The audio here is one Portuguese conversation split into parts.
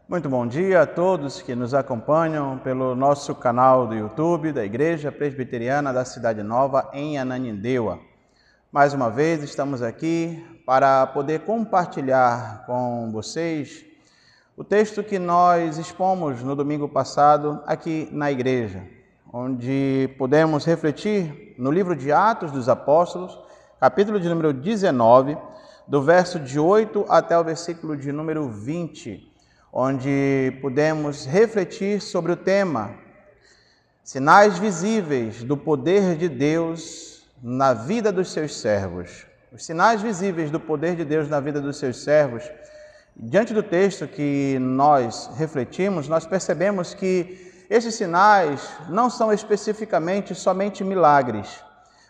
Muito bom dia a todos que nos acompanham pelo nosso canal do YouTube da Igreja Presbiteriana da Cidade Nova, em Ananindeua. Mais uma vez estamos aqui para poder compartilhar com vocês o texto que nós expomos no domingo passado aqui na igreja, onde pudemos refletir no livro de Atos dos Apóstolos, capítulo de número 19, do verso de 8 até o versículo de número 20, onde pudemos refletir sobre o tema Sinais visíveis do poder de Deus na vida dos seus servos. Os sinais visíveis do poder de Deus na vida dos seus servos. Diante do texto que nós refletimos, nós percebemos que esses sinais não são especificamente somente milagres,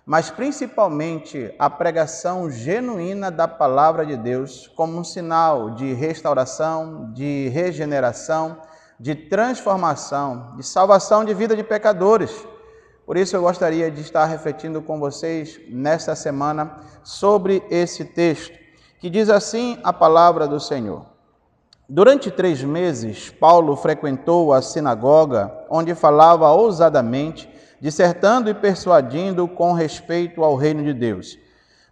mas principalmente a pregação genuína da palavra de Deus como um sinal de restauração, de regeneração, de transformação, de salvação de vida de pecadores. Por isso eu gostaria de estar refletindo com vocês nesta semana sobre esse texto, que diz assim a palavra do Senhor. Durante 3 meses, Paulo frequentou a sinagoga, onde falava ousadamente, dissertando e persuadindo com respeito ao reino de Deus.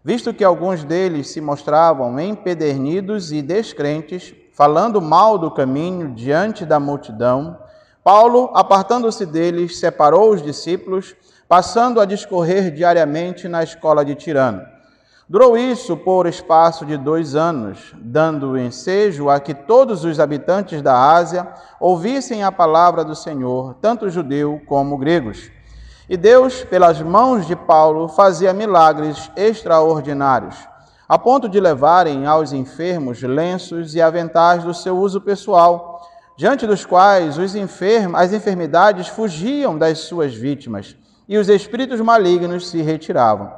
Visto que alguns deles se mostravam empedernidos e descrentes, falando mal do caminho diante da multidão, Paulo, apartando-se deles, separou os discípulos, passando a discorrer diariamente na escola de Tirano. Durou isso por espaço de 2 anos, dando ensejo a que todos os habitantes da Ásia ouvissem a palavra do Senhor, tanto judeu como gregos. E Deus, pelas mãos de Paulo, fazia milagres extraordinários, a ponto de levarem aos enfermos lenços e aventais do seu uso pessoal, diante dos quais as enfermidades fugiam das suas vítimas e os espíritos malignos se retiravam.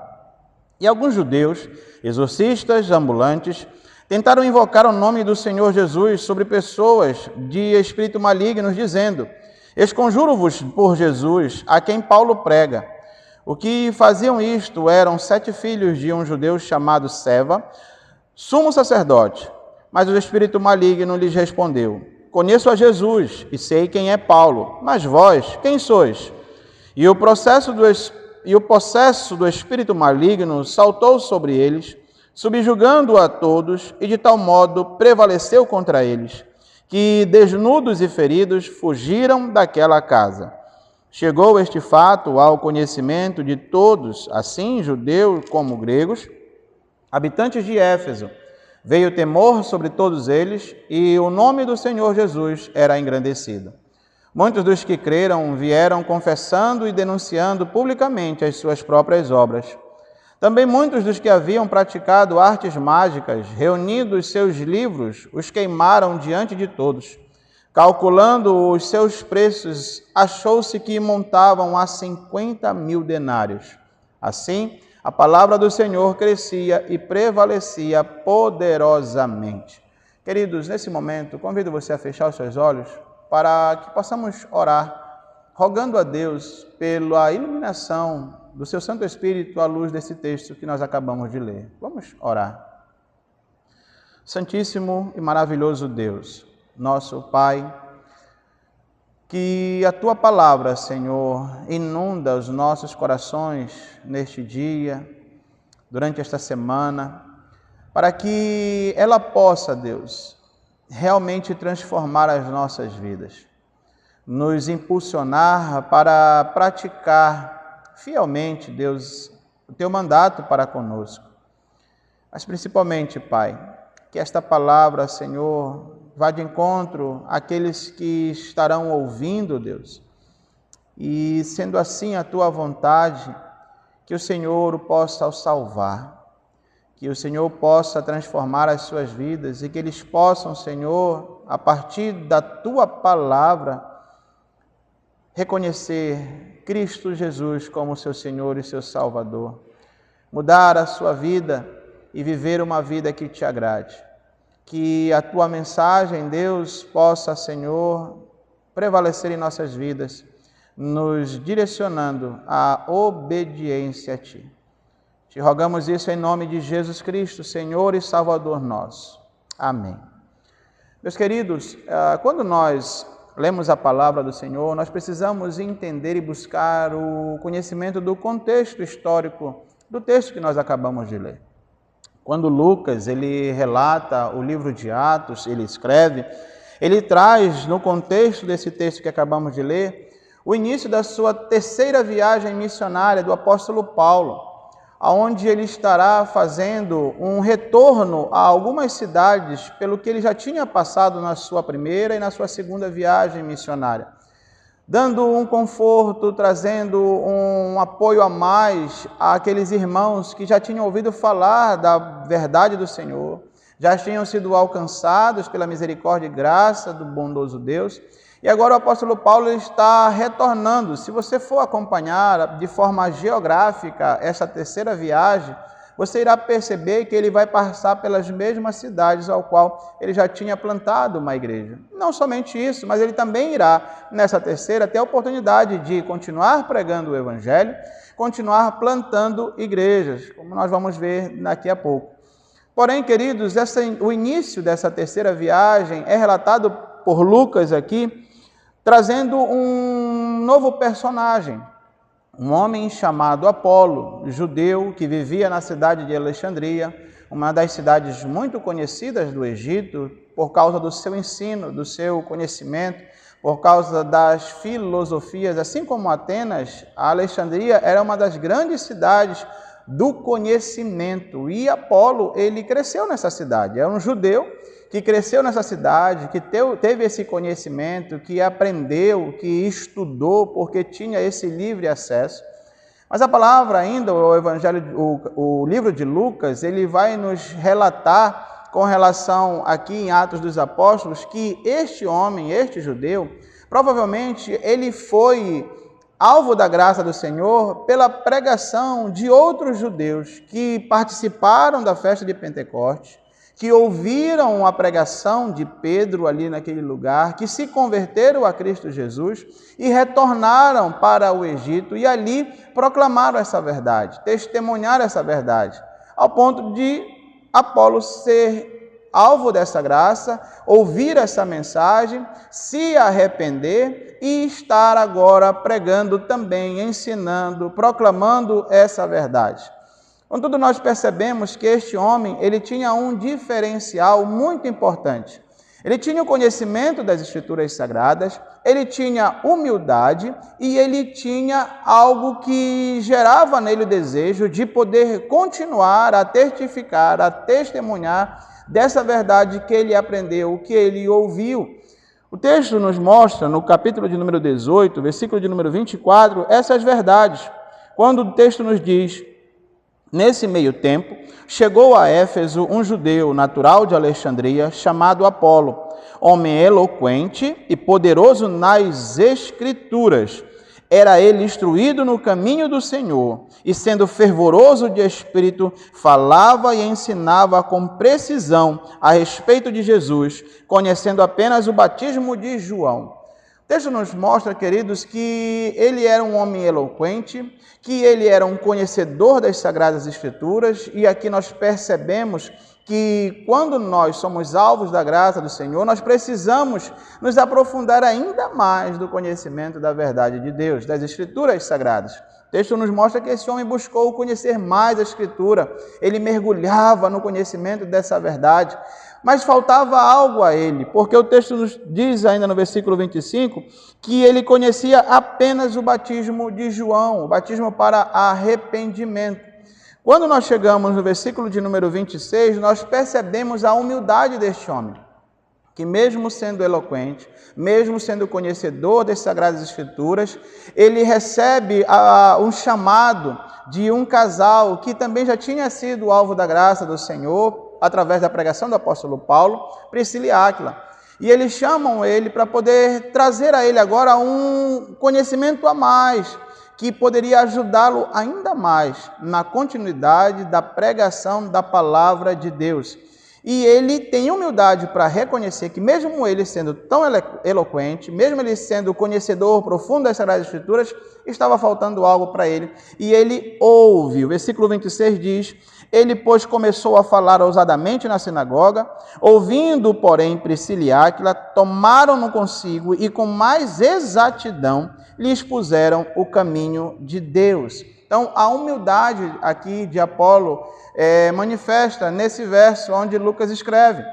E alguns judeus, exorcistas ambulantes, tentaram invocar o nome do Senhor Jesus sobre pessoas de espírito malignos, dizendo: "Esconjuro-vos por Jesus, a quem Paulo prega." O que faziam isto eram 7 filhos de um judeu chamado Seva, sumo sacerdote. Mas o espírito maligno lhes respondeu: "Conheço a Jesus e sei quem é Paulo, mas vós, quem sois?" E o possesso do espírito maligno saltou sobre eles, subjugando a todos, e de tal modo prevaleceu contra eles, que, desnudos e feridos, fugiram daquela casa. Chegou este fato ao conhecimento de todos, assim judeus como gregos, habitantes de Éfeso. Veio temor sobre todos eles, e o nome do Senhor Jesus era engrandecido. Muitos dos que creram vieram confessando e denunciando publicamente as suas próprias obras. Também muitos dos que haviam praticado artes mágicas, reunindo os seus livros, os queimaram diante de todos. Calculando os seus preços, achou-se que montavam a 50.000 denários. Assim, a palavra do Senhor crescia e prevalecia poderosamente. Queridos, nesse momento, convido você a fechar os seus olhos para que possamos orar, rogando a Deus pela iluminação do seu Santo Espírito à luz desse texto que nós acabamos de ler. Vamos orar. Santíssimo e maravilhoso Deus, nosso Pai, que a Tua palavra, Senhor, inunda os nossos corações neste dia, durante esta semana, para que ela possa, Deus, realmente transformar as nossas vidas, nos impulsionar para praticar fielmente, Deus, o Teu mandato para conosco. Mas principalmente, Pai, que esta palavra, Senhor, vá de encontro àqueles que estarão ouvindo, Deus, e sendo assim a Tua vontade, que o Senhor o possa salvar, que o Senhor possa transformar as suas vidas e que eles possam, Senhor, a partir da Tua palavra, reconhecer Cristo Jesus como seu Senhor e seu Salvador, mudar a sua vida e viver uma vida que Te agrade. Que a Tua mensagem, Deus, possa, Senhor, prevalecer em nossas vidas, nos direcionando à obediência a Ti. Te rogamos isso em nome de Jesus Cristo, Senhor e Salvador nosso. Amém. Meus queridos, quando nós lemos a palavra do Senhor, nós precisamos entender e buscar o conhecimento do contexto histórico do texto que nós acabamos de ler. Quando Lucas ele relata o livro de Atos, ele escreve, ele traz no contexto desse texto que acabamos de ler, o início da sua terceira viagem missionária do apóstolo Paulo, onde ele estará fazendo um retorno a algumas cidades pelo que ele já tinha passado na sua primeira e na sua segunda viagem missionária, dando um conforto, trazendo um apoio a mais àqueles irmãos que já tinham ouvido falar da verdade do Senhor, já tinham sido alcançados pela misericórdia e graça do bondoso Deus. E agora o apóstolo Paulo está retornando. Se você for acompanhar de forma geográfica essa terceira viagem, você irá perceber que ele vai passar pelas mesmas cidades ao qual ele já tinha plantado uma igreja. Não somente isso, mas ele também irá, nessa terceira, ter a oportunidade de continuar pregando o evangelho, continuar plantando igrejas, como nós vamos ver daqui a pouco. Porém, queridos, o início dessa terceira viagem é relatado por Lucas aqui, trazendo um novo personagem, um homem chamado Apolo, judeu que vivia na cidade de Alexandria, uma das cidades muito conhecidas do Egito, por causa do seu ensino, do seu conhecimento, por causa das filosofias, assim como Atenas, a Alexandria era uma das grandes cidades do conhecimento. E Apolo, ele cresceu nessa cidade, era um judeu que cresceu nessa cidade, que teve esse conhecimento, que aprendeu, que estudou, porque tinha esse livre acesso. Mas a palavra ainda, o livro de Lucas, ele vai nos relatar com relação aqui em Atos dos Apóstolos, que este homem, este judeu, provavelmente ele foi alvo da graça do Senhor pela pregação de outros judeus que participaram da festa de Pentecostes, que ouviram a pregação de Pedro ali naquele lugar, que se converteram a Cristo Jesus e retornaram para o Egito e ali proclamaram essa verdade, testemunharam essa verdade, ao ponto de Apolo ser alvo dessa graça, ouvir essa mensagem, se arrepender e estar agora pregando também, ensinando, proclamando essa verdade. Contudo, nós percebemos que este homem, ele tinha um diferencial muito importante. Ele tinha o conhecimento das Escrituras Sagradas, ele tinha humildade e ele tinha algo que gerava nele o desejo de poder continuar a testificar, a testemunhar dessa verdade que ele aprendeu, que ele ouviu. O texto nos mostra, no capítulo de número 18, versículo de número 24, essas verdades. Quando o texto nos diz: nesse meio tempo, chegou a Éfeso um judeu natural de Alexandria, chamado Apolo, homem eloquente e poderoso nas Escrituras. Era ele instruído no caminho do Senhor, e sendo fervoroso de espírito, falava e ensinava com precisão a respeito de Jesus, conhecendo apenas o batismo de João. O texto nos mostra, queridos, que ele era um homem eloquente, que ele era um conhecedor das Sagradas Escrituras, e aqui nós percebemos que quando nós somos alvos da graça do Senhor, nós precisamos nos aprofundar ainda mais do conhecimento da verdade de Deus, das Escrituras Sagradas. O texto nos mostra que esse homem buscou conhecer mais a Escritura, ele mergulhava no conhecimento dessa verdade, mas faltava algo a ele, porque o texto nos diz ainda no versículo 25 que ele conhecia apenas o batismo de João, o batismo para arrependimento. Quando nós chegamos no versículo de número 26, nós percebemos a humildade deste homem, que mesmo sendo eloquente, mesmo sendo conhecedor das Sagradas Escrituras, ele recebe um chamado de um casal que também já tinha sido alvo da graça do Senhor, através da pregação do apóstolo Paulo, Priscila e Áquila. E eles chamam ele para poder trazer a ele agora um conhecimento a mais, que poderia ajudá-lo ainda mais na continuidade da pregação da palavra de Deus. E ele tem humildade para reconhecer que mesmo ele sendo tão eloquente, mesmo ele sendo conhecedor profundo das Sagradas Escrituras, estava faltando algo para ele. E ele ouve. O versículo 26 diz: Ele, pois, começou a falar ousadamente na sinagoga. Ouvindo, porém, Priscila e Áquila, tomaram-no consigo e, com mais exatidão, lhe expuseram o caminho de Deus. Então, a humildade aqui de Apolo manifesta nesse verso onde Lucas escreve,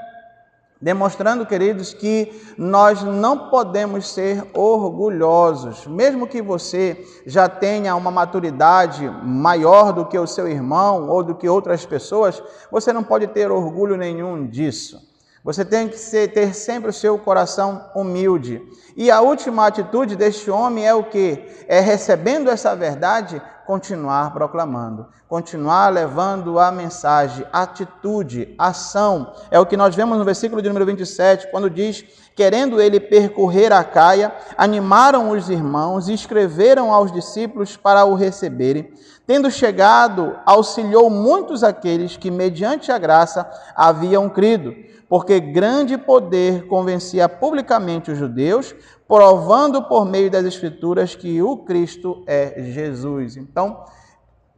demonstrando, queridos, que nós não podemos ser orgulhosos. Mesmo que você já tenha uma maturidade maior do que o seu irmão ou do que outras pessoas, você não pode ter orgulho nenhum disso. Você tem que ter sempre o seu coração humilde. E a última atitude deste homem é o quê? É, recebendo essa verdade, continuar proclamando, continuar levando a mensagem, atitude, ação. É o que nós vemos no versículo de número 27, quando diz: querendo ele percorrer a Caia, animaram os irmãos e escreveram aos discípulos para o receberem. Tendo chegado, auxiliou muitos aqueles que, mediante a graça, haviam crido, porque grande poder convencia publicamente os judeus, provando por meio das Escrituras que o Cristo é Jesus. Então,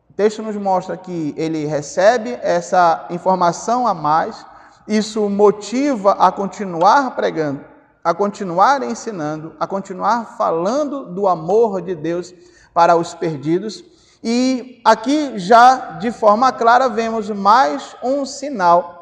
o texto nos mostra que ele recebe essa informação a mais, isso motiva a continuar pregando, a continuar ensinando, a continuar falando do amor de Deus para os perdidos. E aqui já de forma clara vemos mais um sinal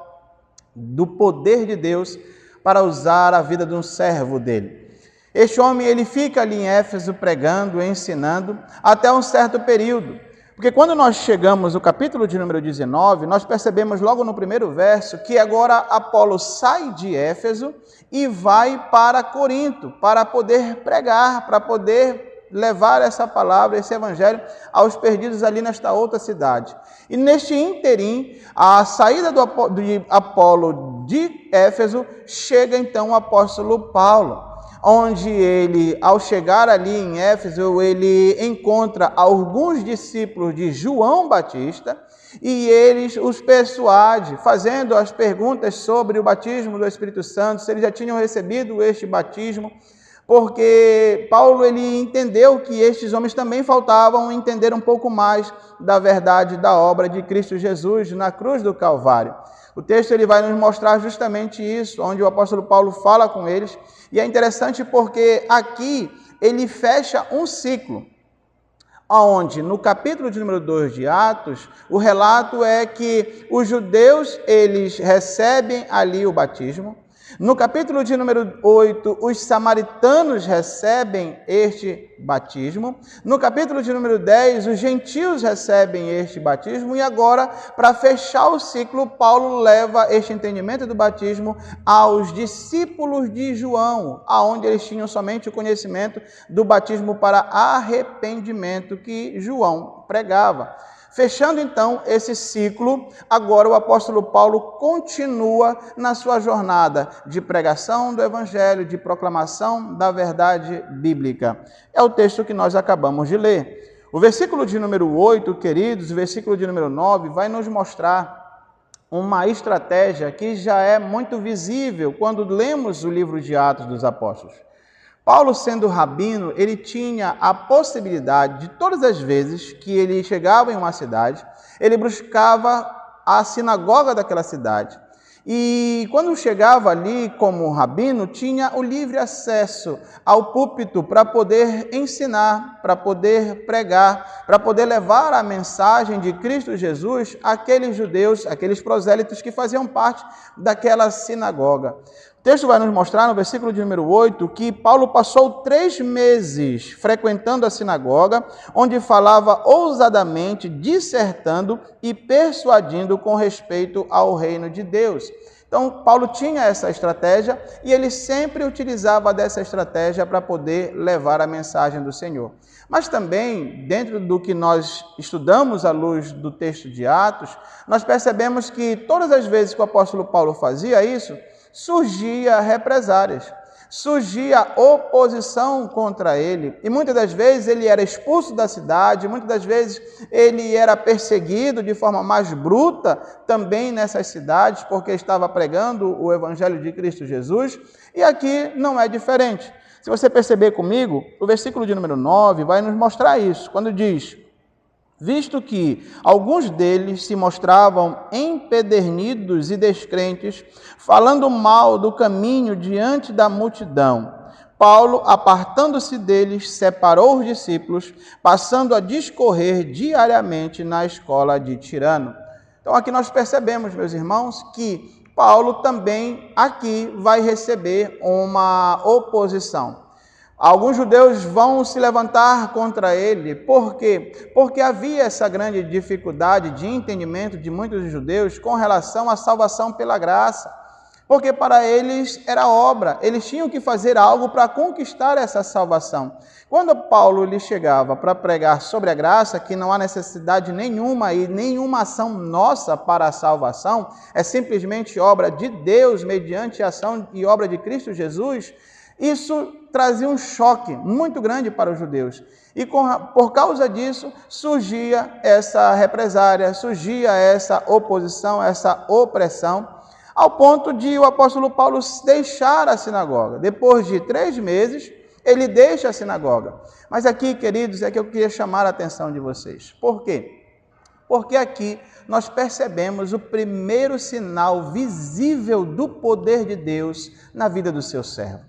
do poder de Deus para usar a vida de um servo dele. Este homem, ele fica ali em Éfeso pregando, ensinando, até um certo período. Porque quando nós chegamos no capítulo de número 19, nós percebemos logo no primeiro verso que agora Apolo sai de Éfeso e vai para Corinto, para poder pregar, para poder levar essa palavra, esse evangelho aos perdidos ali nesta outra cidade. E neste ínterim, a saída de Apolo de Éfeso, chega então o apóstolo Paulo, onde ele, ao chegar ali em Éfeso, ele encontra alguns discípulos de João Batista e eles os persuade, fazendo as perguntas sobre o batismo do Espírito Santo, se eles já tinham recebido este batismo, porque Paulo ele entendeu que estes homens também faltavam entender um pouco mais da verdade da obra de Cristo Jesus na cruz do Calvário. O texto ele vai nos mostrar justamente isso, onde o apóstolo Paulo fala com eles, e é interessante porque aqui ele fecha um ciclo, onde no capítulo de número 2 de Atos, o relato é que os judeus eles recebem ali o batismo. No capítulo de número 8, os samaritanos recebem este batismo. No capítulo de número 10, os gentios recebem este batismo. E agora, para fechar o ciclo, Paulo leva este entendimento do batismo aos discípulos de João, aonde eles tinham somente o conhecimento do batismo para arrependimento que João pregava. Fechando então esse ciclo, agora o apóstolo Paulo continua na sua jornada de pregação do evangelho, de proclamação da verdade bíblica. É o texto que nós acabamos de ler. O versículo de número 8, queridos, o versículo de número 9, vai nos mostrar uma estratégia que já é muito visível quando lemos o livro de Atos dos Apóstolos. Paulo, sendo rabino, ele tinha a possibilidade de todas as vezes que ele chegava em uma cidade, ele buscava a sinagoga daquela cidade. E quando chegava ali como rabino, tinha o livre acesso ao púlpito para poder ensinar, para poder pregar, para poder levar a mensagem de Cristo Jesus àqueles judeus, àqueles prosélitos que faziam parte daquela sinagoga. O texto vai nos mostrar no versículo de número 8 que Paulo passou 3 meses frequentando a sinagoga, onde falava ousadamente, dissertando e persuadindo com respeito ao reino de Deus. Então, Paulo tinha essa estratégia e ele sempre utilizava dessa estratégia para poder levar a mensagem do Senhor. Mas também, dentro do que nós estudamos à luz do texto de Atos, nós percebemos que todas as vezes que o apóstolo Paulo fazia isso, surgia represárias, surgia oposição contra ele. E muitas das vezes ele era expulso da cidade, muitas das vezes ele era perseguido de forma mais bruta também nessas cidades, porque estava pregando o evangelho de Cristo Jesus. E aqui não é diferente. Se você perceber comigo, o versículo de número 9 vai nos mostrar isso, quando diz: visto que alguns deles se mostravam empedernidos e descrentes, falando mal do caminho diante da multidão. Paulo, apartando-se deles, separou os discípulos, passando a discorrer diariamente na escola de Tirano. Então aqui nós percebemos, meus irmãos, que Paulo também aqui vai receber uma oposição. Alguns judeus vão se levantar contra ele. Por quê? Porque havia essa grande dificuldade de entendimento de muitos judeus com relação à salvação pela graça. Porque para eles era obra, eles tinham que fazer algo para conquistar essa salvação. Quando Paulo lhe chegava para pregar sobre a graça, que não há necessidade nenhuma e nenhuma ação nossa para a salvação, é simplesmente obra de Deus mediante a ação e obra de Cristo Jesus, isso trazia um choque muito grande para os judeus. E por causa disso surgia essa represária, surgia essa oposição, essa opressão, ao ponto de o apóstolo Paulo deixar a sinagoga. Depois de 3 meses, ele deixa a sinagoga. Mas aqui, queridos, é que eu queria chamar a atenção de vocês. Por quê? Porque aqui nós percebemos o primeiro sinal visível do poder de Deus na vida do seu servo.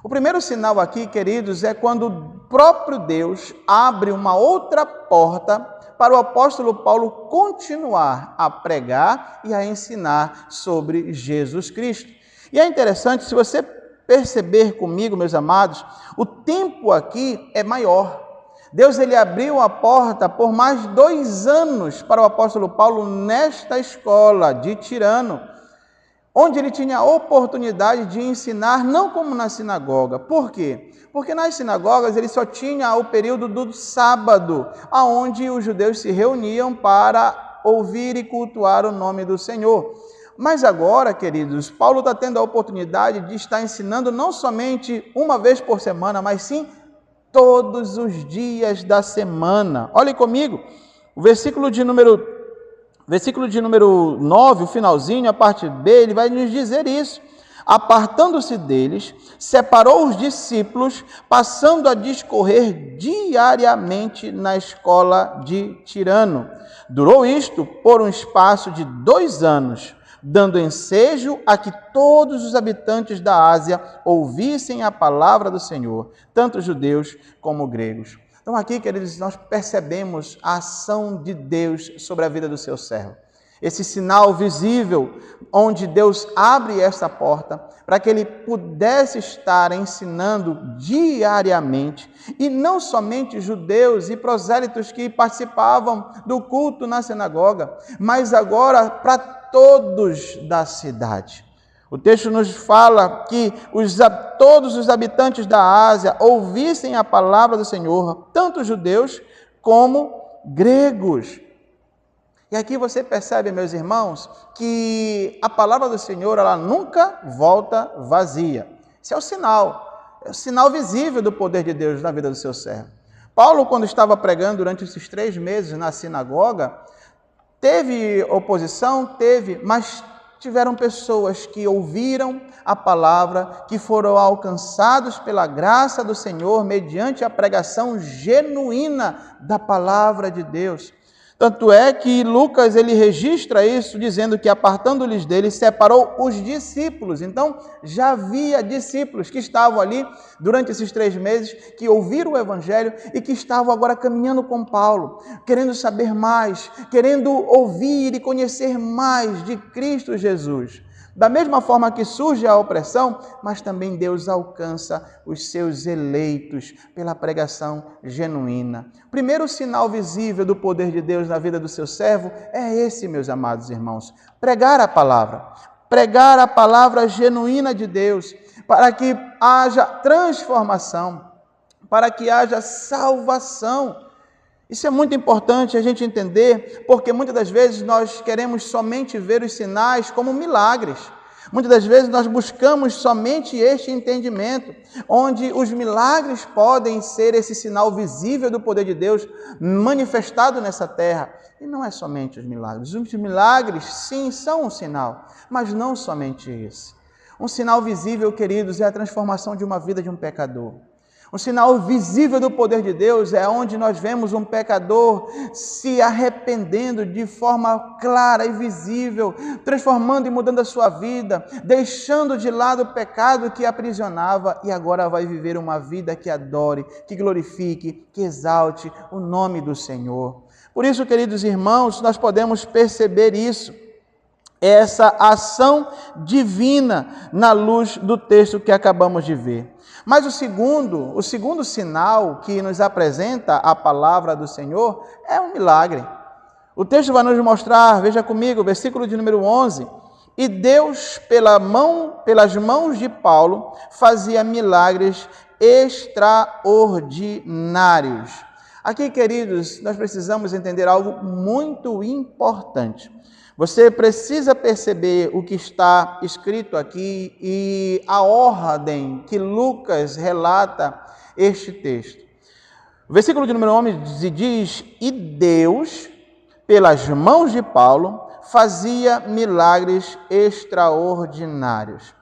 O primeiro sinal aqui, queridos, é quando o próprio Deus abre uma outra porta para o apóstolo Paulo continuar a pregar e a ensinar sobre Jesus Cristo. E é interessante, se você perceber comigo, meus amados, o tempo aqui é maior. Deus ele abriu a porta por mais 2 anos para o apóstolo Paulo nesta escola de Tirano, onde ele tinha a oportunidade de ensinar, não como na sinagoga. Por quê? Porque nas sinagogas ele só tinha o período do sábado, onde os judeus se reuniam para ouvir e cultuar o nome do Senhor. Mas agora, queridos, Paulo está tendo a oportunidade de estar ensinando não somente uma vez por semana, mas sim todos os dias da semana. Olhem comigo, o versículo de número 9, o finalzinho, a parte B, ele vai nos dizer isso. Apartando-se deles, separou os discípulos, passando a discorrer diariamente na escola de Tirano. Durou isto por um espaço de 2 anos, dando ensejo a que todos os habitantes da Ásia ouvissem a palavra do Senhor, tanto judeus como gregos. Então aqui, queridos, nós percebemos a ação de Deus sobre a vida do seu servo. Esse sinal visível, onde Deus abre esta porta para que ele pudesse estar ensinando diariamente, e não somente judeus e prosélitos que participavam do culto na sinagoga, mas agora para todos da cidade. O texto nos fala que todos os habitantes da Ásia ouvissem a palavra do Senhor, tanto judeus como gregos. E aqui você percebe, meus irmãos, que a palavra do Senhor ela nunca volta vazia. Esse é o sinal visível do poder de Deus na vida do seu servo. Paulo, quando estava pregando durante esses 3 meses na sinagoga, teve oposição? Teve, mas tiveram pessoas que ouviram a palavra, que foram alcançados pela graça do Senhor mediante a pregação genuína da palavra de Deus. Tanto é que Lucas ele registra isso dizendo que apartando-lhes dele separou os discípulos. Então já havia discípulos que estavam ali durante esses 3 meses, que ouviram o evangelho e que estavam agora caminhando com Paulo, querendo saber mais, querendo ouvir e conhecer mais de Cristo Jesus. Da mesma forma que surge a opressão, mas também Deus alcança os seus eleitos pela pregação genuína. Primeiro sinal visível do poder de Deus na vida do seu servo é esse, meus amados irmãos. Pregar a palavra genuína de Deus, para que haja transformação, para que haja salvação. Isso é muito importante a gente entender, porque muitas das vezes nós queremos somente ver os sinais como milagres. Muitas das vezes nós buscamos somente este entendimento, onde os milagres podem ser esse sinal visível do poder de Deus manifestado nessa terra. E não é somente os milagres. Os milagres, sim, são um sinal, mas não somente esse. Um sinal visível, queridos, é a transformação de uma vida de um pecador. Um sinal visível do poder de Deus é onde nós vemos um pecador se arrependendo de forma clara e visível, transformando e mudando a sua vida, deixando de lado o pecado que aprisionava e agora vai viver uma vida que adore, que glorifique, que exalte o nome do Senhor. Por isso, queridos irmãos, nós podemos perceber isso, essa ação divina na luz do texto que acabamos de ver. Mas o segundo sinal que nos apresenta a palavra do Senhor é um milagre. O texto vai nos mostrar, veja comigo, versículo de número 11, e Deus, pelas mãos de Paulo, fazia milagres extraordinários. Aqui, queridos, nós precisamos entender algo muito importante. Você precisa perceber o que está escrito aqui e a ordem que Lucas relata este texto. O versículo de número 11 diz, e Deus, pelas mãos de Paulo, fazia milagres extraordinários.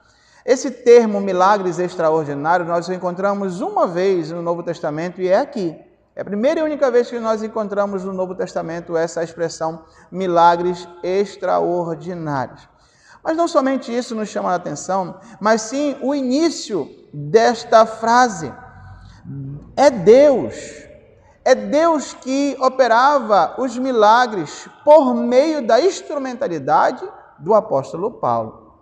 Esse termo, milagres extraordinários, nós encontramos uma vez no Novo Testamento e é aqui. É a primeira e única vez que nós encontramos no Novo Testamento essa expressão, milagres extraordinários. Mas não somente isso nos chama a atenção, mas sim o início desta frase. É Deus que operava os milagres por meio da instrumentalidade do apóstolo Paulo.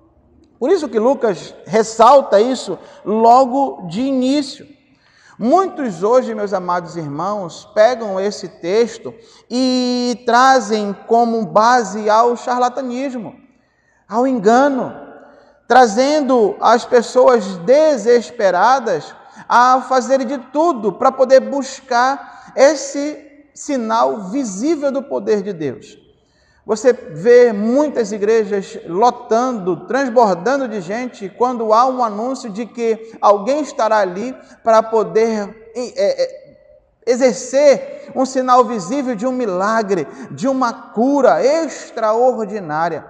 Por isso que Lucas ressalta isso logo de início. Muitos hoje, meus amados irmãos, pegam esse texto e trazem como base ao charlatanismo, ao engano, trazendo as pessoas desesperadas a fazerem de tudo para poder buscar esse sinal visível do poder de Deus. Você vê muitas igrejas lotando, transbordando de gente quando há um anúncio de que alguém estará ali para poder exercer um sinal visível de um milagre, de uma cura extraordinária.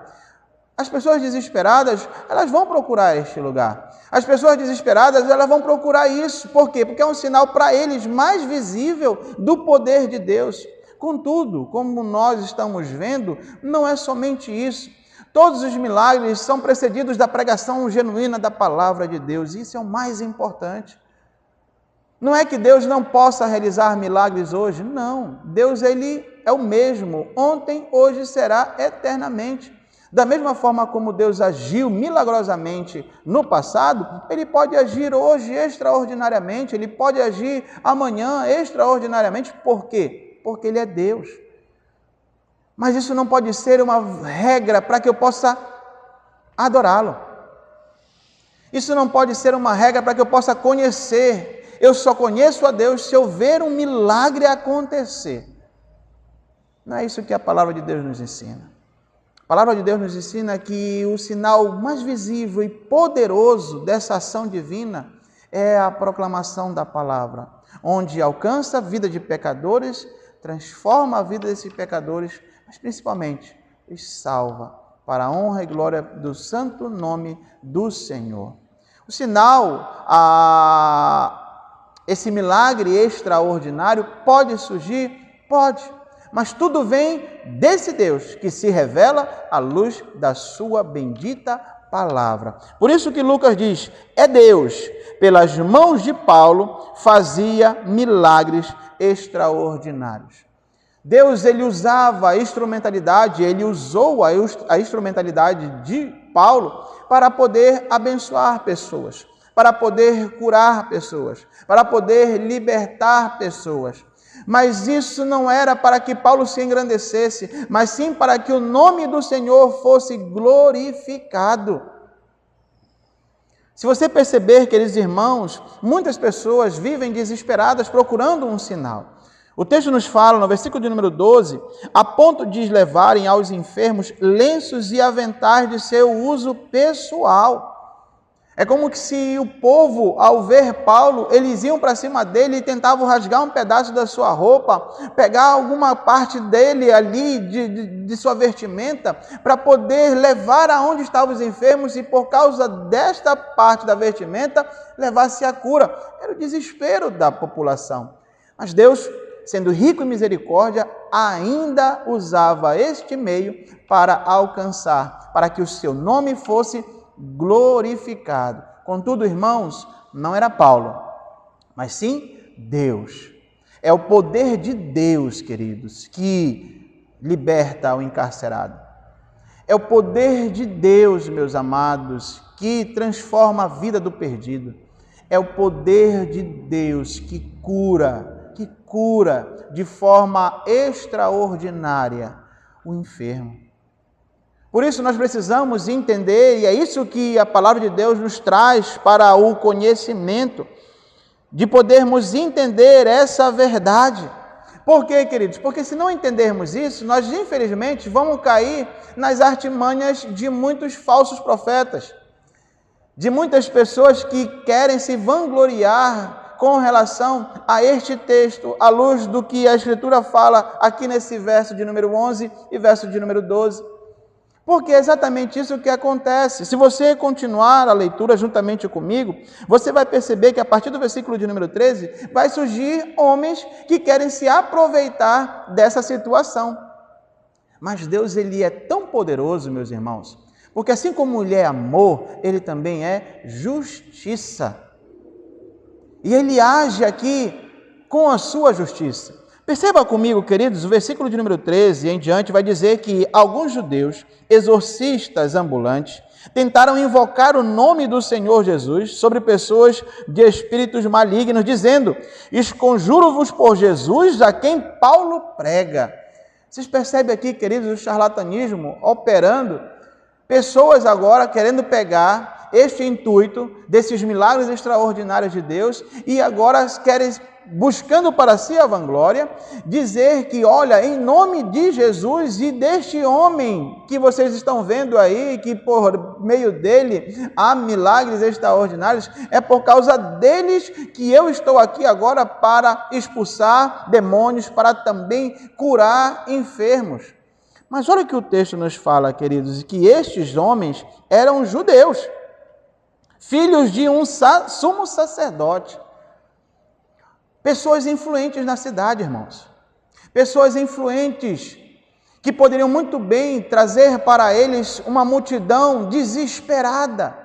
As pessoas desesperadas, elas vão procurar este lugar. As pessoas desesperadas, elas vão procurar isso. Por quê? Porque é um sinal para eles mais visível do poder de Deus. Contudo, como nós estamos vendo, não é somente isso. Todos os milagres são precedidos da pregação genuína da palavra de Deus. Isso é o mais importante. Não é que Deus não possa realizar milagres hoje. Não. Deus, Ele é o mesmo. Ontem, hoje e será eternamente. Da mesma forma como Deus agiu milagrosamente no passado, Ele pode agir hoje extraordinariamente. Ele pode agir amanhã extraordinariamente. Por quê? Porque Ele é Deus. Mas isso não pode ser uma regra para que eu possa adorá-lo. Isso não pode ser uma regra para que eu possa conhecer. Eu só conheço a Deus se eu ver um milagre acontecer. Não é isso que a palavra de Deus nos ensina. A palavra de Deus nos ensina que o sinal mais visível e poderoso dessa ação divina é a proclamação da palavra, onde alcança a vida de pecadores, transforma a vida desses pecadores, mas principalmente os salva para a honra e glória do santo nome do Senhor. O sinal, esse milagre extraordinário pode surgir? Pode, mas tudo vem desse Deus que se revela à luz da sua bendita palavra. Por isso que Lucas diz, é Deus, pelas mãos de Paulo, fazia milagres extraordinários. Deus, Ele usava a instrumentalidade, Ele usou a instrumentalidade de Paulo para poder abençoar pessoas, para poder curar pessoas, para poder libertar pessoas. Mas isso não era para que Paulo se engrandecesse, mas sim para que o nome do Senhor fosse glorificado. Se você perceber, queridos irmãos, muitas pessoas vivem desesperadas procurando um sinal. O texto nos fala, no versículo de número 12, a ponto de levarem aos enfermos lenços e aventais de seu uso pessoal. É como que se o povo, ao ver Paulo, eles iam para cima dele e tentavam rasgar um pedaço da sua roupa, pegar alguma parte dele ali, de sua vestimenta, para poder levar aonde estavam os enfermos e por causa desta parte da vestimenta, levar-se a cura. Era o desespero da população. Mas Deus, sendo rico em misericórdia, ainda usava este meio para alcançar, para que o seu nome fosse glorificado. Contudo, irmãos, não era Paulo, mas sim Deus. É o poder de Deus, queridos, que liberta o encarcerado. É o poder de Deus, meus amados, que transforma a vida do perdido. É o poder de Deus que cura de forma extraordinária o enfermo. Por isso nós precisamos entender, e é isso que a palavra de Deus nos traz para o conhecimento, de podermos entender essa verdade. Por quê, queridos? Porque se não entendermos isso, nós infelizmente vamos cair nas artimanhas de muitos falsos profetas, de muitas pessoas que querem se vangloriar com relação a este texto, à luz do que a Escritura fala aqui nesse verso de número 11 e verso de número 12. Porque é exatamente isso que acontece. Se você continuar a leitura juntamente comigo, você vai perceber que a partir do versículo de número 13, vai surgir homens que querem se aproveitar dessa situação. Mas Deus, ele é tão poderoso, meus irmãos, porque assim como ele é amor, ele também é justiça. E ele age aqui com a sua justiça. Perceba comigo, queridos, o versículo de número 13 em diante vai dizer que alguns judeus, exorcistas ambulantes, tentaram invocar o nome do Senhor Jesus sobre pessoas de espíritos malignos, dizendo: esconjuro-vos por Jesus, a quem Paulo prega. Vocês percebem aqui, queridos, o charlatanismo operando? Pessoas agora querendo pegar este intuito desses milagres extraordinários de Deus e agora querem, buscando para si a vanglória, dizer que, olha, em nome de Jesus e deste homem que vocês estão vendo aí, que por meio dele há milagres extraordinários, é por causa deles que eu estou aqui agora para expulsar demônios, para também curar enfermos. Mas olha o que o texto nos fala, queridos, que estes homens eram judeus, filhos de um sumo sacerdote. Pessoas influentes na cidade, irmãos. Pessoas influentes que poderiam muito bem trazer para eles uma multidão desesperada.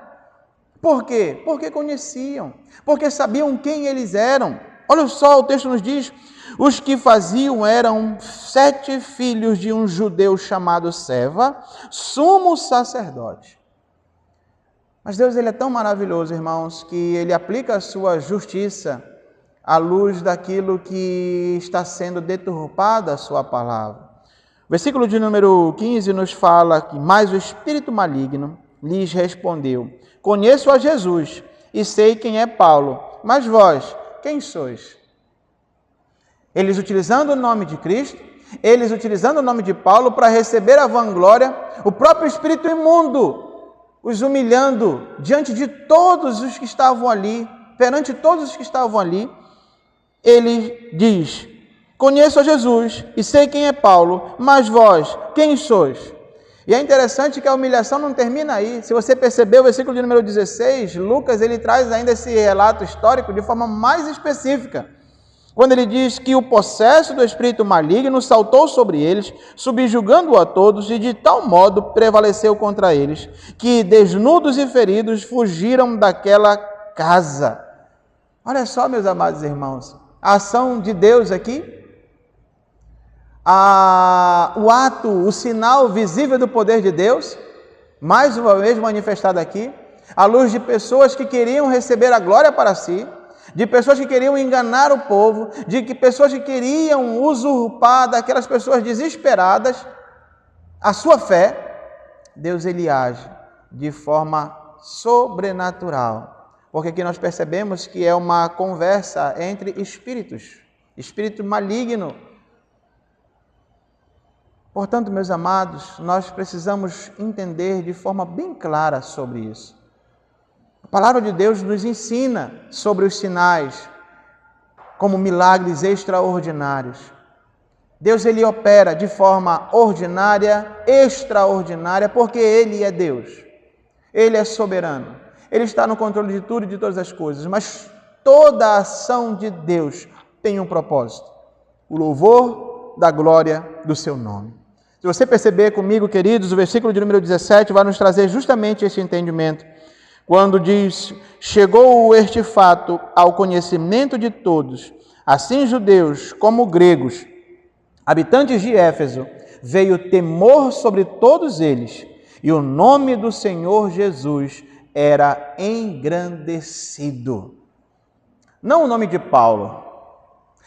Por quê? Porque conheciam, porque sabiam quem eles eram. Olha só, o texto nos diz: os que faziam eram 7 filhos de um judeu chamado Seva, sumo sacerdote. Mas Deus, ele é tão maravilhoso, irmãos, que ele aplica a sua justiça à luz daquilo que está sendo deturpada a sua palavra. O versículo de número 15 nos fala que: mas o espírito maligno lhes respondeu: conheço a Jesus e sei quem é Paulo, mas vós, quem sois? Eles utilizando o nome de Cristo, eles utilizando o nome de Paulo para receber a vanglória, o próprio espírito imundo os humilhando diante de todos os que estavam ali, perante todos os que estavam ali. Ele diz: conheço a Jesus e sei quem é Paulo, mas vós, quem sois? E é interessante que a humilhação não termina aí. Se você perceber o versículo de número 16, Lucas, ele traz ainda esse relato histórico de forma mais específica, quando ele diz que o possesso do espírito maligno saltou sobre eles, subjugando-o a todos, e de tal modo prevaleceu contra eles, que desnudos e feridos fugiram daquela casa. Olha só, meus amados irmãos, a ação de Deus aqui, o ato, o sinal visível do poder de Deus, mais uma vez manifestado aqui, à luz de pessoas que queriam receber a glória para si, de pessoas que queriam enganar o povo, pessoas que queriam usurpar daquelas pessoas desesperadas a sua fé. Deus, ele age de forma sobrenatural, porque aqui nós percebemos que é uma conversa entre espíritos, espírito maligno. Portanto, meus amados, nós precisamos entender de forma bem clara sobre isso. A palavra de Deus nos ensina sobre os sinais como milagres extraordinários. Deus, ele opera de forma ordinária, extraordinária, porque ele é Deus. Ele é soberano. Ele está no controle de tudo e de todas as coisas, mas toda a ação de Deus tem um propósito: o louvor da glória do seu nome. Se você perceber comigo, queridos, o versículo de número 17 vai nos trazer justamente esse entendimento. Quando diz: chegou este fato ao conhecimento de todos, assim judeus como gregos, habitantes de Éfeso, veio temor sobre todos eles, e o nome do Senhor Jesus era engrandecido. Não o nome de Paulo,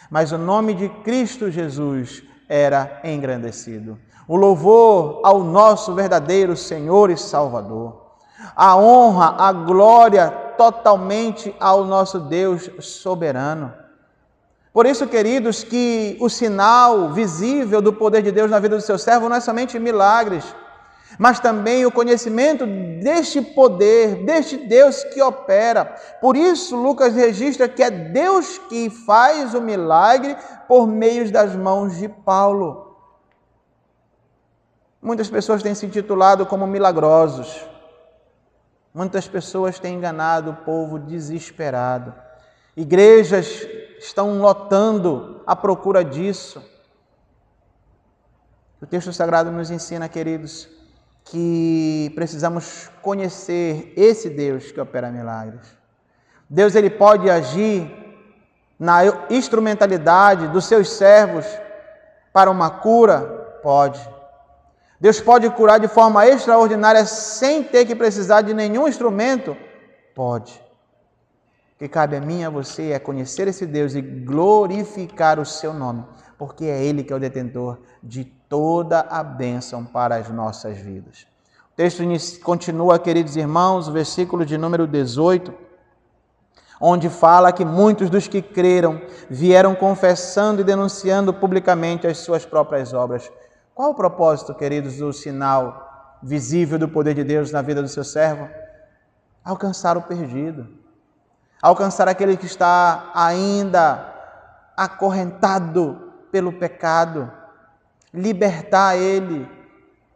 mas o nome de Cristo Jesus era engrandecido. O louvor ao nosso verdadeiro Senhor e Salvador. A honra, a glória totalmente ao nosso Deus soberano. Por isso, queridos, que o sinal visível do poder de Deus na vida do seu servo não é somente milagres, mas também o conhecimento deste poder, deste Deus que opera. Por isso, Lucas registra que é Deus que faz o milagre por meio das mãos de Paulo. Muitas pessoas têm se intitulado como milagrosos. Muitas pessoas têm enganado o povo desesperado. Igrejas estão lotando à procura disso. O texto sagrado nos ensina, queridos, que precisamos conhecer esse Deus que opera milagres. Deus, ele pode agir na instrumentalidade dos seus servos para uma cura? Pode. Deus pode curar de forma extraordinária sem ter que precisar de nenhum instrumento? Pode. O que cabe a mim e a você é conhecer esse Deus e glorificar o seu nome, porque é Ele que é o detentor de toda a bênção para as nossas vidas. O texto continua, queridos irmãos, o versículo de número 18, onde fala que muitos dos que creram vieram confessando e denunciando publicamente as suas próprias obras. Qual o propósito, queridos, do sinal visível do poder de Deus na vida do seu servo? Alcançar o perdido. Alcançar aquele que está ainda acorrentado pelo pecado. Libertar ele.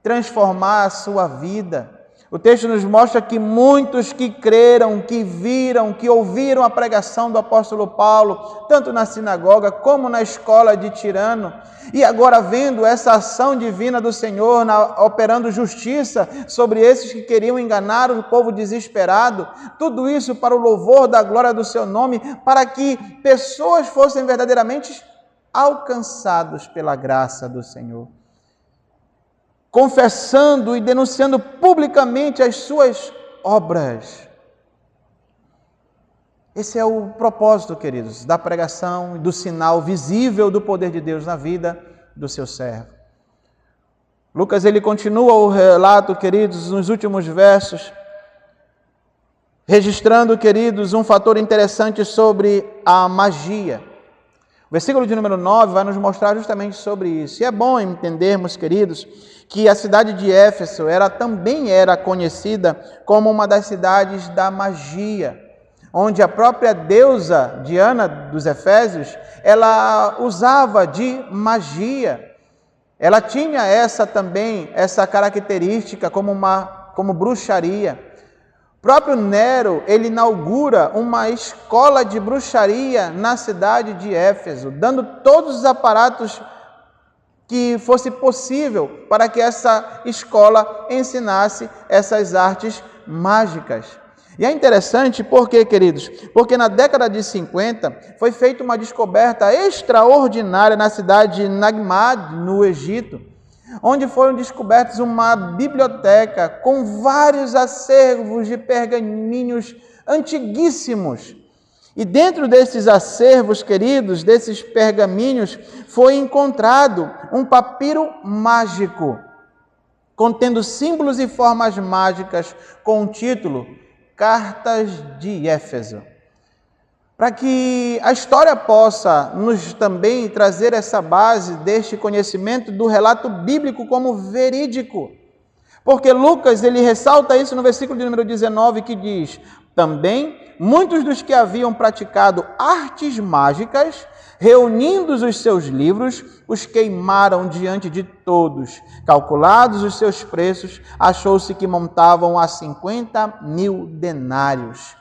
Transformar a sua vida. O texto nos mostra que muitos que creram, que viram, que ouviram a pregação do apóstolo Paulo, tanto na sinagoga como na escola de Tirano, e agora vendo essa ação divina do Senhor operando justiça sobre esses que queriam enganar o povo desesperado, tudo isso para o louvor da glória do seu nome, para que pessoas fossem verdadeiramente alcançados pela graça do Senhor. Confessando e denunciando publicamente as suas obras. Esse é o propósito, queridos, da pregação e do sinal visível do poder de Deus na vida do seu servo. Lucas, ele continua o relato, queridos, nos últimos versos, registrando, queridos, um fator interessante sobre a magia. O versículo de número 9 vai nos mostrar justamente sobre isso. E é bom entendermos, queridos, que a cidade de Éfeso também era conhecida como uma das cidades da magia, onde a própria deusa Diana dos Efésios, ela usava de magia. Ela tinha essa característica como bruxaria. O próprio Nero, ele inaugura uma escola de bruxaria na cidade de Éfeso, dando todos os aparatos que fosse possível para que essa escola ensinasse essas artes mágicas. E é interessante porque, queridos, porque na década de 50 foi feita uma descoberta extraordinária na cidade de Nagmad, no Egito, onde foram descobertos uma biblioteca com vários acervos de pergaminhos antiguíssimos. E dentro desses acervos, queridos, desses pergaminhos, foi encontrado um papiro mágico, contendo símbolos e formas mágicas, com o título Cartas de Éfeso. Para que a história possa nos também trazer essa base deste conhecimento do relato bíblico como verídico. Porque Lucas, ele ressalta isso no versículo de número 19, que diz: Também muitos dos que haviam praticado artes mágicas, reunindo os seus livros, os queimaram diante de todos. Calculados os seus preços, achou-se que montavam a 50.000 denários.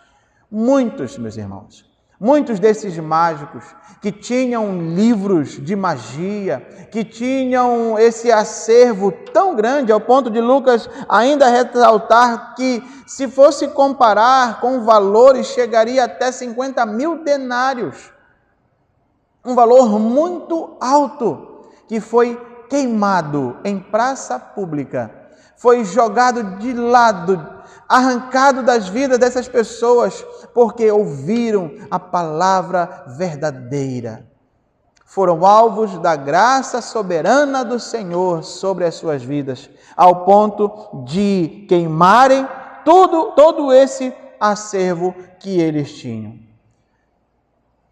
Muitos, meus irmãos, muitos desses mágicos que tinham livros de magia, que tinham esse acervo tão grande, ao ponto de Lucas ainda ressaltar que, se fosse comparar com valores, chegaria até 50.000 denários. Um valor muito alto, que foi queimado em praça pública, foi jogado de lado, arrancado das vidas dessas pessoas, porque ouviram a palavra verdadeira. Foram alvos da graça soberana do Senhor sobre as suas vidas, ao ponto de queimarem todo esse acervo que eles tinham.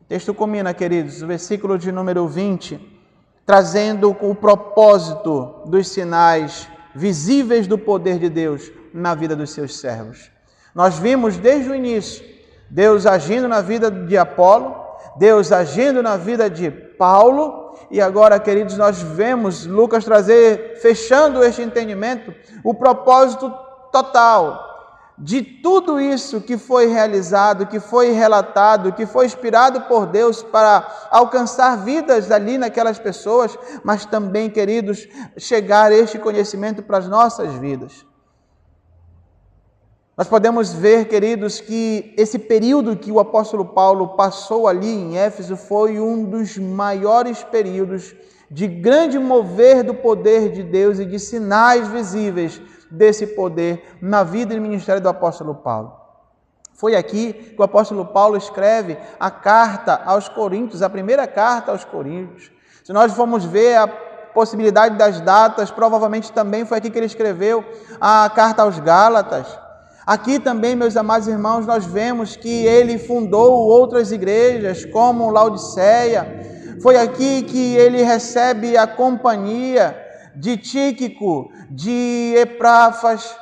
O texto culmina, queridos, o versículo de número 20, trazendo o propósito dos sinais visíveis do poder de Deus na vida dos seus servos. Nós vimos desde o início Deus agindo na vida de Apolo, Deus agindo na vida de Paulo, e agora, queridos, nós vemos Lucas trazer, fechando este entendimento, o propósito total de tudo isso que foi realizado, que foi relatado, que foi inspirado por Deus para alcançar vidas ali naquelas pessoas, mas também, queridos, chegar este conhecimento para as nossas vidas. Nós podemos ver, queridos, que esse período que o apóstolo Paulo passou ali em Éfeso foi um dos maiores períodos de grande mover do poder de Deus e de sinais visíveis desse poder na vida e no ministério do apóstolo Paulo. Foi aqui que o apóstolo Paulo escreve a carta aos Coríntios, a primeira carta aos Coríntios. Se nós formos ver a possibilidade das datas, provavelmente também foi aqui que ele escreveu a carta aos Gálatas. Aqui também, meus amados irmãos, nós vemos que ele fundou outras igrejas, como Laodiceia. Foi aqui que ele recebe a companhia de Tíquico, de Epáfras.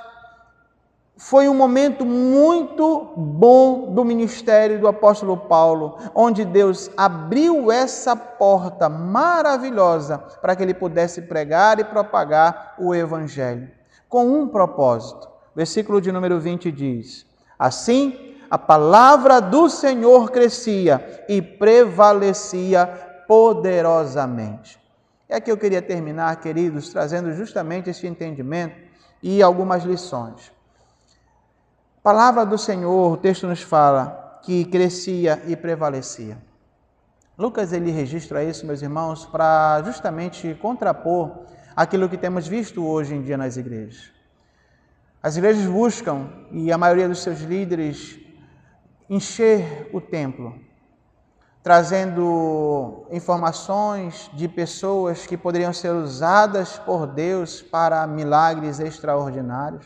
Foi um momento muito bom do ministério do apóstolo Paulo, onde Deus abriu essa porta maravilhosa para que ele pudesse pregar e propagar o evangelho, com um propósito. Versículo de número 20 diz: assim, a palavra do Senhor crescia e prevalecia poderosamente. É aqui eu queria terminar, queridos, trazendo justamente esse entendimento e algumas lições. A palavra do Senhor, o texto nos fala que crescia e prevalecia. Lucas, ele registra isso, meus irmãos, para justamente contrapor aquilo que temos visto hoje em dia nas igrejas. As igrejas buscam, e a maioria dos seus líderes, encher o templo, trazendo informações de pessoas que poderiam ser usadas por Deus para milagres extraordinários,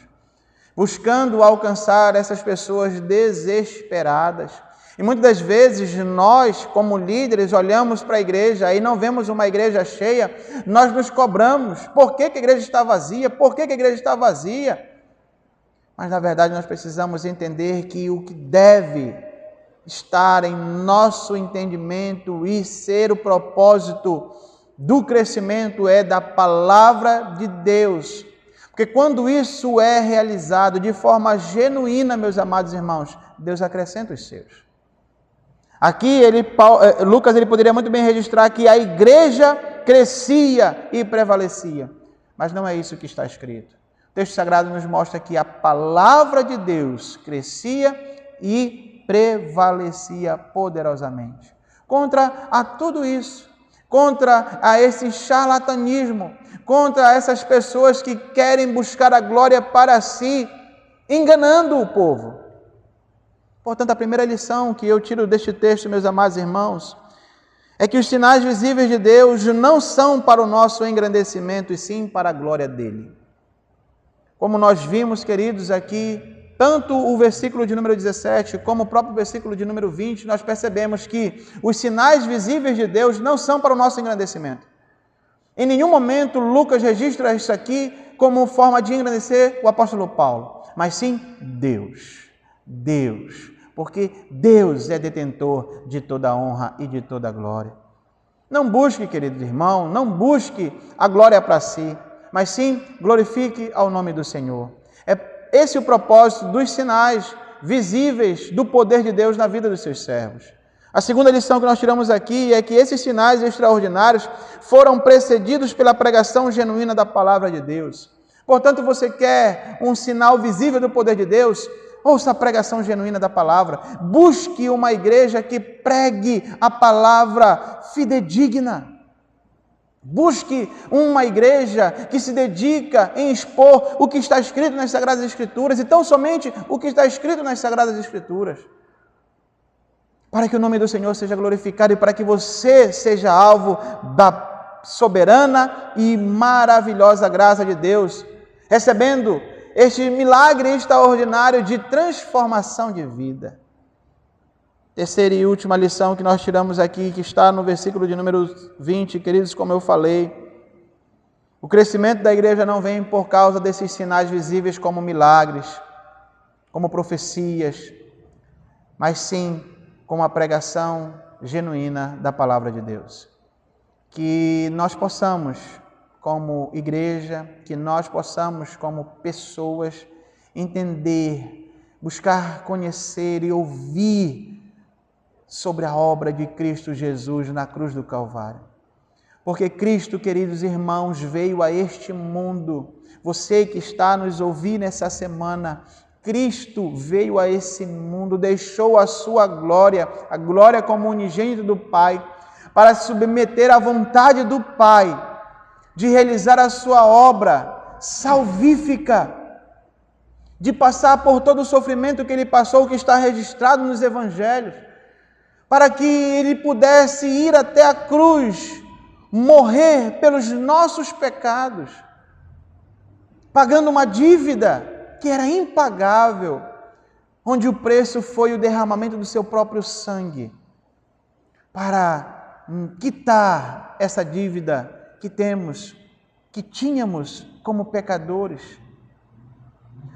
buscando alcançar essas pessoas desesperadas. E muitas das vezes nós, como líderes, olhamos para a igreja e não vemos uma igreja cheia, nós nos cobramos. Por que a igreja está vazia? Por que a igreja está vazia? Mas, na verdade, nós precisamos entender que o que deve estar em nosso entendimento e ser o propósito do crescimento é da palavra de Deus. Porque quando isso é realizado de forma genuína, meus amados irmãos, Deus acrescenta os seus. Aqui, Lucas poderia muito bem registrar que a igreja crescia e prevalecia. Mas não é isso que está escrito. O texto sagrado nos mostra que a palavra de Deus crescia e prevalecia poderosamente. Contra a tudo isso, contra a esse charlatanismo, contra essas pessoas que querem buscar a glória para si, enganando o povo. Portanto, a primeira lição que eu tiro deste texto, meus amados irmãos, é que os sinais visíveis de Deus não são para o nosso engrandecimento, e sim para a glória dele. Como nós vimos, queridos, aqui, tanto o versículo de número 17, como o próprio versículo de número 20, nós percebemos que os sinais visíveis de Deus não são para o nosso engrandecimento. Em nenhum momento Lucas registra isso aqui como forma de engrandecer o apóstolo Paulo, mas sim Deus. Deus, porque Deus é detentor de toda a honra e de toda a glória. Não busque, querido irmão, não busque a glória para si, mas sim glorifique ao nome do Senhor. É esse o propósito dos sinais visíveis do poder de Deus na vida dos seus servos. A segunda lição que nós tiramos aqui é que esses sinais extraordinários foram precedidos pela pregação genuína da palavra de Deus. Portanto, você quer um sinal visível do poder de Deus? Ouça a pregação genuína da palavra. Busque uma igreja que pregue a palavra fidedigna. Busque uma igreja que se dedica em expor o que está escrito nas Sagradas Escrituras, e tão somente o que está escrito nas Sagradas Escrituras, para que o nome do Senhor seja glorificado e para que você seja alvo da soberana e maravilhosa graça de Deus, recebendo este milagre extraordinário de transformação de vida. Terceira e última lição que nós tiramos aqui, que está no versículo de número 20, queridos, como eu falei, o crescimento da igreja não vem por causa desses sinais visíveis como milagres, como profecias, mas sim com a pregação genuína da palavra de Deus. Que nós possamos, como igreja, que nós possamos, como pessoas, entender, buscar conhecer e ouvir sobre a obra de Cristo Jesus na cruz do Calvário. Porque Cristo, queridos irmãos, veio a este mundo. Você que está nos ouvindo nessa semana, Cristo veio a esse mundo, deixou a sua glória, a glória como unigênito do Pai, para se submeter à vontade do Pai, de realizar a sua obra salvífica, de passar por todo o sofrimento que ele passou, que está registrado nos Evangelhos, para que ele pudesse ir até a cruz, morrer pelos nossos pecados, pagando uma dívida que era impagável, onde o preço foi o derramamento do seu próprio sangue, para quitar essa dívida que tínhamos como pecadores.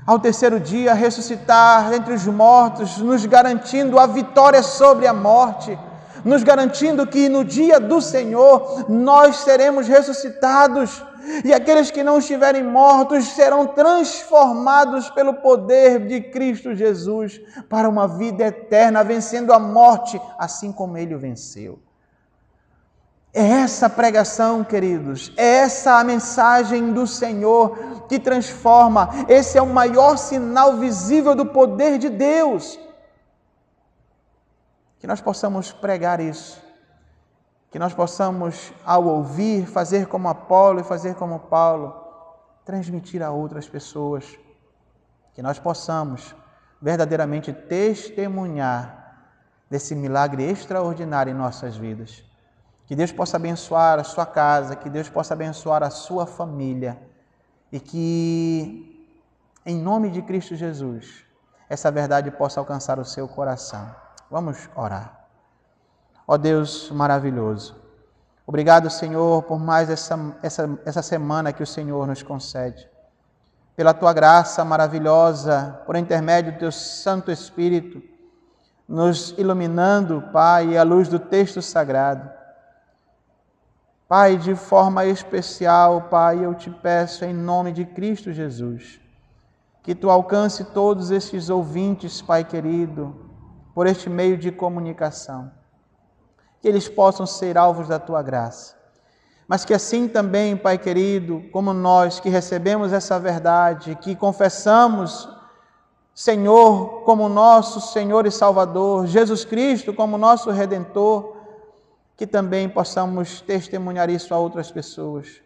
Ao terceiro dia, ressuscitar entre os mortos, nos garantindo a vitória sobre a morte, nos garantindo que no dia do Senhor nós seremos ressuscitados e aqueles que não estiverem mortos serão transformados pelo poder de Cristo Jesus para uma vida eterna, vencendo a morte, assim como Ele o venceu. É essa pregação, queridos, é essa a mensagem do Senhor que transforma. Esse é o maior sinal visível do poder de Deus. Que nós possamos pregar isso, que nós possamos, ao ouvir, fazer como Apolo e fazer como Paulo, transmitir a outras pessoas, que nós possamos verdadeiramente testemunhar desse milagre extraordinário em nossas vidas. Que Deus possa abençoar a sua casa, que Deus possa abençoar a sua família e que, em nome de Cristo Jesus, essa verdade possa alcançar o seu coração. Vamos orar. Ó Deus maravilhoso, obrigado, Senhor, por mais essa semana que o Senhor nos concede. Pela Tua graça maravilhosa, por intermédio do Teu Santo Espírito, nos iluminando, Pai, à luz do texto sagrado. Pai, de forma especial, Pai, eu te peço em nome de Cristo Jesus, que Tu alcance todos estes ouvintes, Pai querido, por este meio de comunicação, que eles possam ser alvos da Tua graça, mas que assim também, Pai querido, como nós que recebemos essa verdade, que confessamos Senhor como nosso Senhor e Salvador, Jesus Cristo como nosso Redentor, que também possamos testemunhar isso a outras pessoas.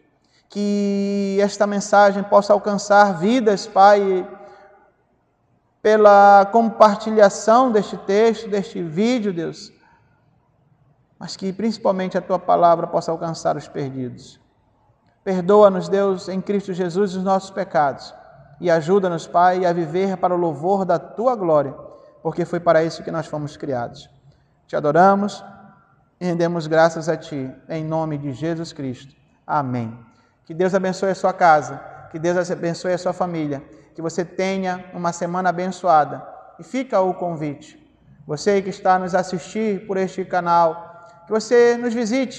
Que esta mensagem possa alcançar vidas, Pai, pela compartilhação deste texto, deste vídeo, Deus, mas que principalmente a Tua palavra possa alcançar os perdidos. Perdoa-nos, Deus, em Cristo Jesus, os nossos pecados e ajuda-nos, Pai, a viver para o louvor da Tua glória, porque foi para isso que nós fomos criados. Te adoramos e rendemos graças a Ti, em nome de Jesus Cristo. Amém. Que Deus abençoe a sua casa, que Deus abençoe a sua família, que você tenha uma semana abençoada E fica o convite. Você que está nos assistir por este canal, que você nos visite.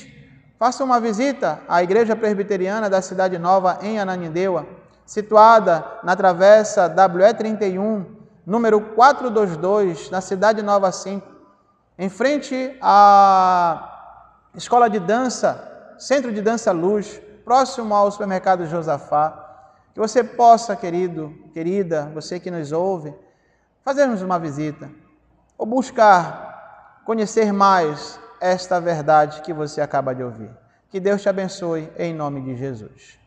Faça uma visita à Igreja Presbiteriana da Cidade Nova, em Ananindeua, situada na travessa WE31, número 422, na Cidade Nova 5, em frente à Escola de Dança, Centro de Dança Luz, próximo ao supermercado Josafá. Que você possa, querido, querida, você que nos ouve, fazermos uma visita ou buscar conhecer mais esta verdade que você acaba de ouvir. Que Deus te abençoe em nome de Jesus.